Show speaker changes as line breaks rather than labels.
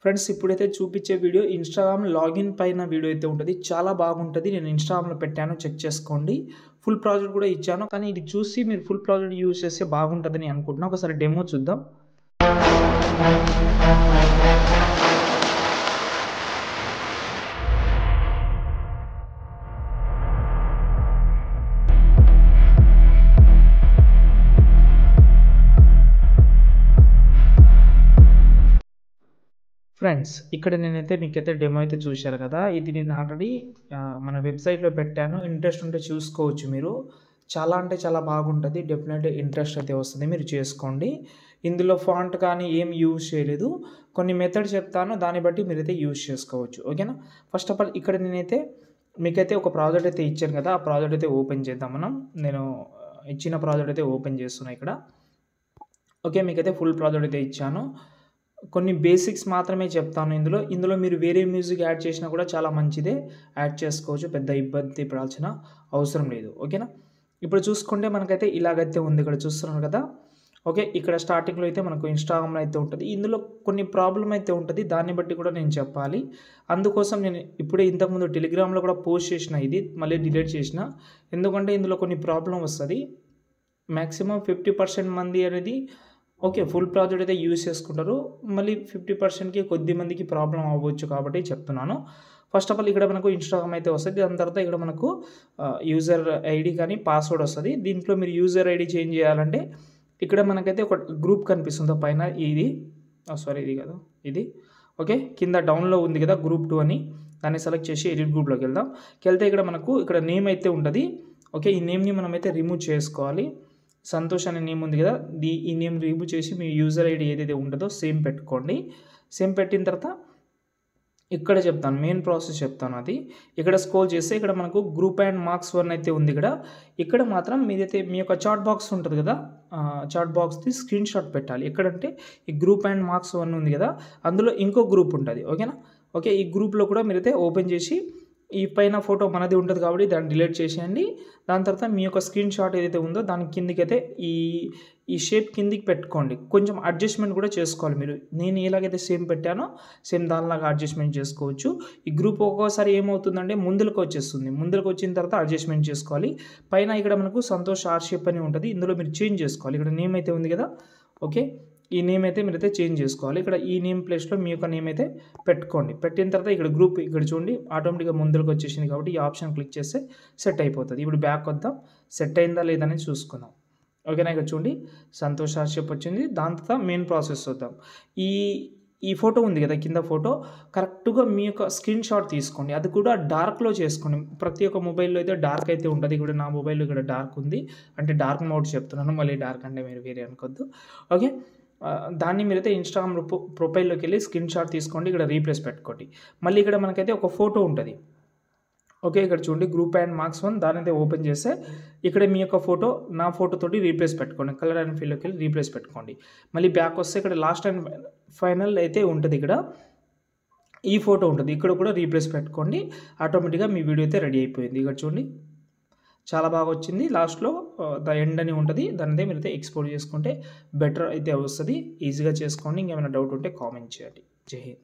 Friends ఇప్పుడైతే చూపించే video Instagram login పైన వీడియో అయితే ఉంటది. చాలా బాగుంటది. నేను ఇన్‌స్టాగ్రామ్‌లో పెట్టాను, చెక్ చేసుకోండి. ఫుల్ ప్రాజెక్ట్ కూడా ఇచ్చాను. కానీ ఇది చూసి మీరు ఫుల్ ప్రాజెక్ట్ యూజ్ చేస్తే బాగుంటదని అనుకుంటున్నా. ఒకసారి డెమో చూద్దాం. ఫ్రెండ్స్ ఇక్కడ నేనైతే మీకైతే డెమో అయితే చూశారు కదా! ఇది నేను ఆల్రెడీ మన వెబ్‌సైట్‌లో పెట్టాను. ఇంట్రెస్ట్ ఉంటే చూసుకోవచ్చు మీరు. చాలా అంటే చాలా బాగుంటది. డెఫినెట్‌లీ ఇంట్రెస్ట్ అయితే వస్తది. మీరు చేసుకోండి. ఇందులో ఫాంట్ కానీ ఏం యూజ్ చేయలేదు. కొన్ని మెథడ్స్ చెప్తాను. దాన్ని బట్టి మీరైతే యూజ్ చేసుకోవచ్చు. ఓకేనా? ఫస్ట్ ఆఫ్ ఆల్ ఇక్కడ నేనైతే మీకైతే ఒక ప్రాజెక్ట్ అయితే ఇచ్చాను కదా! ఆ ప్రాజెక్ట్ అయితే ఓపెన్ చేద్దాం మనం. నేను ఇచ్చిన ప్రాజెక్ట్ అయితే ఓపెన్ చేస్తున్నా ఇక్కడ. ఓకే. మీకైతే ఫుల్ ప్రాజెక్ట్ అయితే ఇచ్చాను. కొన్ని బేసిక్స్ మాత్రమే చెప్తాను ఇందులో మీరు వేరే మ్యూజిక్ యాడ్ చేసినా కూడా చాలా మంచిదే. యాడ్ చేసుకోవచ్చు. పెద్ద ఇబ్బంది పడాల్సిన అవసరం లేదు. ఓకేనా? ఇప్పుడు చూసుకుంటే మనకైతే ఇలాగైతే ఉంది. ఇక్కడ చూస్తున్నారు కదా! ఓకే. ఇక్కడ స్టార్టింగ్‌లో అయితే మనకు ఇన్‌స్టాగ్రామ్‌లో అయితే ఉంటది. ఇందులో కొన్ని ప్రాబ్లమ్ అయితే ఉంటది. దాన్ని బట్టి కూడా నేను చెప్పాలి. అందుకోసం నేను ఇప్పుడే ఇంతకుముందు టెలిగ్రామ్‌లో కూడా పోస్ట్ చేసిన ఇది. మళ్ళీ డిలీట్ చేసిన. ఎందుకంటే ఇందులో కొన్ని ప్రాబ్లమ్ వస్తది. మాక్సిమం 50% మంది అనేది ఓకే. ఫుల్ ప్రాజెక్ట్ అయితే యూజ్ చేసుకుంటారు. మళ్ళీ 50%కి కొద్ది మందికి ప్రాబ్లమ్ అవ్వచ్చు కాబట్టి చెప్తున్నాను. ఫస్ట్ ఆఫ్ ఆల్ ఇక్కడ మనకు ఇన్‌స్టాగ్రామ్ అయితే వస్తది. దాని తర్వాత ఇక్కడ మనకు యూజర్ ఐడీ కానీ పాస్వర్డ్ వస్తది. దీంట్లో మీరు యూజర్ ఐడీ చేంజ్ చేయాలంటే ఇక్కడ మనకైతే ఒక గ్రూప్ కనిపిస్తుంది పైన ఇది. సారీ ఇది కాదు. ఇది. ఓకే. కింద డౌన్‌లో ఉంది కదా! గ్రూప్ 2 అని. దాన్ని సెలెక్ట్ చేసి ఎడిట్ గ్రూప్‌లోకి వెళ్దాం. వెళ్తే మనకు ఇక్కడ నేమ్ అయితే ఉంటది. ఓకే. ఈ నేమ్‌ని మనమైతే రిమూవ్ చేసుకోవాలి. సంతోష్ అనే నేమ్ ఉంది కదా! ఈ నేమ్ రిమూవ్ చేసి మీ యూజర్ ఐడీ ఏదైతే ఉంటదో సేమ్ పెట్టుకోండి. సేమ్ పెట్టిన తర్వాత ఇక్కడ చెప్తాను. మెయిన్ ప్రాసెస్ చెప్తాను అది. ఇక్కడ స్క్రోల్ చేస్తే ఇక్కడ మనకు గ్రూప్ అండ్ మార్క్స్ 1 అయితే ఉంది ఇక్కడ. ఇక్కడ మాత్రం మీదైతే మీ యొక్క చాట్ బాక్స్ ఉంటది కదా! చాట్ బాక్స్‌ది స్క్రీన్ షాట్ పెట్టాలి. ఎక్కడంటే ఈ గ్రూప్ అండ్ మార్క్స్ 1 ఉంది కదా! అందులో ఇంకో గ్రూప్ ఉంటది. ఓకేనా? ఓకే. ఈ గ్రూప్‌లో కూడా మీరైతే ఓపెన్ చేసి ఈ పైన ఫోటో మనది ఉంటది కాబట్టి దాన్ని డిలీట్ చేసేయండి. దాని తర్వాత మీ యొక్క స్క్రీన్ షాట్ ఏదైతే ఉందో దాని కిందకైతే ఈ షేప్ కిందకి పెట్టుకోండి. కొంచెం అడ్జస్ట్‌మెంట్ కూడా చేసుకోవాలి మీరు. నేను ఎలాగైతే సేమ్ పెట్టానో సేమ్ దానిలాగా అడ్జస్ట్‌మెంట్ చేసుకోవచ్చు. ఈ గ్రూప్ ఒక్కోసారి ఏమవుతుందంటే ముందలకి వచ్చేస్తుంది. ముందలకి వచ్చిన తర్వాత అడ్జస్ట్‌మెంట్ చేసుకోవాలి. పైన ఇక్కడ మనకు సంతోష్ ఆర్ షేప్ అని ఉంటది. ఇందులో మీరు చేంజ్ చేసుకోవాలి. ఇక్కడ నేమ్ అయితే ఉంది కదా! ఓకే. ఈ నేమ్ అయితే మీరైతే చేంజ్ చేసుకోవాలి. ఇక్కడ ఈ నేమ్ ప్లేస్‌లో మీ యొక్క నేమ్ అయితే పెట్టుకోండి. పెట్టిన తర్వాత ఇక్కడ గ్రూప్ ఇక్కడ చూడండి ఆటోమేటిక్‌గా ముందలకి వచ్చేసింది కాబట్టి ఈ ఆప్షన్ క్లిక్ చేస్తే సెట్ అయిపోతది. ఇప్పుడు బ్యాక్ వద్దాం. సెట్ అయిందా లేదా అనేది చూసుకుందాం. ఓకేనా? ఇక్కడ చూడండి సంతోష్ ఆర్ షేప్ వచ్చింది. దాని తర్వాత మెయిన్ ప్రాసెస్ చూద్దాం. ఈ ఫోటో ఉంది కదా! కింద ఫోటో కరెక్ట్‌గా మీ యొక్క స్క్రీన్ షాట్ తీసుకోండి. అది కూడా డార్క్‌లో చేసుకోండి. ప్రతి ఒక్క మొబైల్‌లో అయితే డార్క్ అయితే ఉంటది. ఇక్కడ నా మొబైల్‌లో ఇక్కడ డార్క్ ఉంది. అంటే డార్క్ మోడ్ చెప్తున్నాను. మళ్ళీ డార్క్ అంటే మీరు వేరే అనుకోవద్దు. ఓకే. దాన్ని మీరైతే ఇన్‌స్టాగ్రామ్ ప్రొఫైల్‌లోకి వెళ్ళి స్క్రీన్ షాట్ తీసుకోండి. ఇక్కడ రీప్లేస్ పెట్టుకోండి. మళ్ళీ ఇక్కడ మనకైతే ఒక ఫోటో ఉంటది. ఓకే. ఇక్కడ చూడండి గ్రూప్ అండ్ మార్క్స్ 1 దాన్నైతే ఓపెన్ చేస్తే ఇక్కడ మీ యొక్క ఫోటో నా ఫోటో తోటి రీప్లేస్ పెట్టుకోండి. కలర్ అండ్ ఫీల్డ్‌లోకి వెళ్ళి రీప్లేస్ పెట్టుకోండి. మళ్ళీ బ్యాక్ వస్తే ఇక్కడ లాస్ట్ అండ్ ఫైనల్ అయితే ఉంటది ఇక్కడ. ఈ ఫోటో ఉంటది. ఇక్కడ కూడా రీప్లేస్ పెట్టుకోండి. ఆటోమేటిక్‌గా మీ వీడియో అయితే రెడీ అయిపోయింది. ఇక్కడ చూడండి. చాలా బాగా వచ్చింది. లాస్ట్‌లో ద ఎండ్ అని ఉంటది. దాన్నైతే మీరైతే ఎక్స్‌పోర్ట్ చేసుకుంటే బెటర్ అయితే వస్తది. ఈజీగా చేసుకోండి. ఇంకేమైనా డౌట్ ఉంటే కామెంట్ చేయండి. జై హింద్.